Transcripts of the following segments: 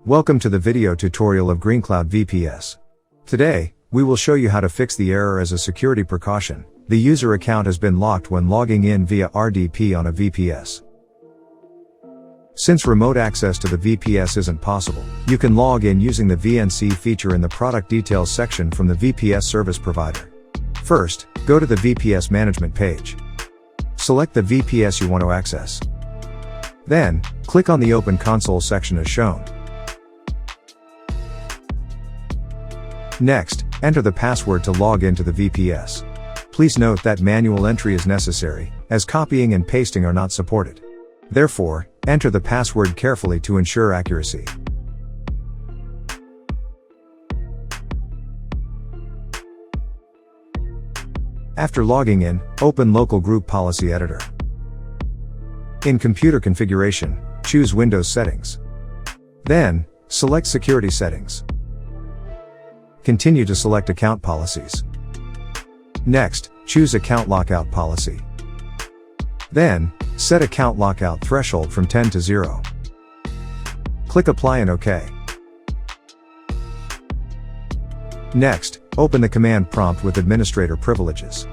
Welcome to the video tutorial of GreenCloud VPS. Today, we will show you how to fix the error as a security precaution. The user account has been locked when logging in via RDP on a VPS. Since remote access to the VPS isn't possible, you can log in using the VNC feature in the product details section from the VPS service provider. First, go to the VPS management page. Select the VPS you want to access. Then, click on the Open Console section as shown. Next, enter the password to log into the VPS. Please note that manual entry is necessary, as copying and pasting are not supported. Therefore, enter the password carefully to ensure accuracy. After logging in, open Local Group Policy Editor. In Computer Configuration, choose Windows Settings. Then, select Security Settings. Continue to select Account Policies. Next, choose Account Lockout Policy. Then, set Account Lockout Threshold from 10 to 0. Click Apply and OK. Next, open the command prompt with administrator privileges.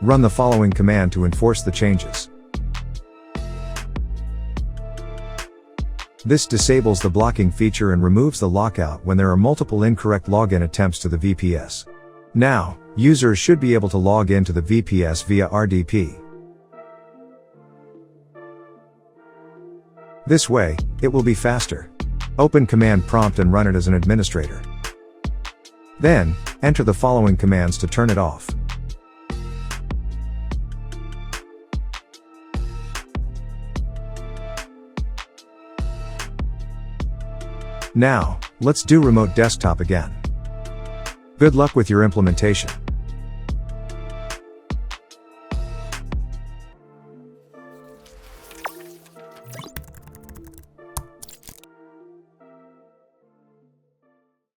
Run the following command to enforce the changes. This disables the blocking feature and removes the lockout when there are multiple incorrect login attempts to the VPS. Now, users should be able to log into the VPS via RDP. This way, it will be faster. Open command prompt and run it as an administrator. Then, enter the following commands to turn it off. Now, let's do remote desktop again. Good luck with your implementation.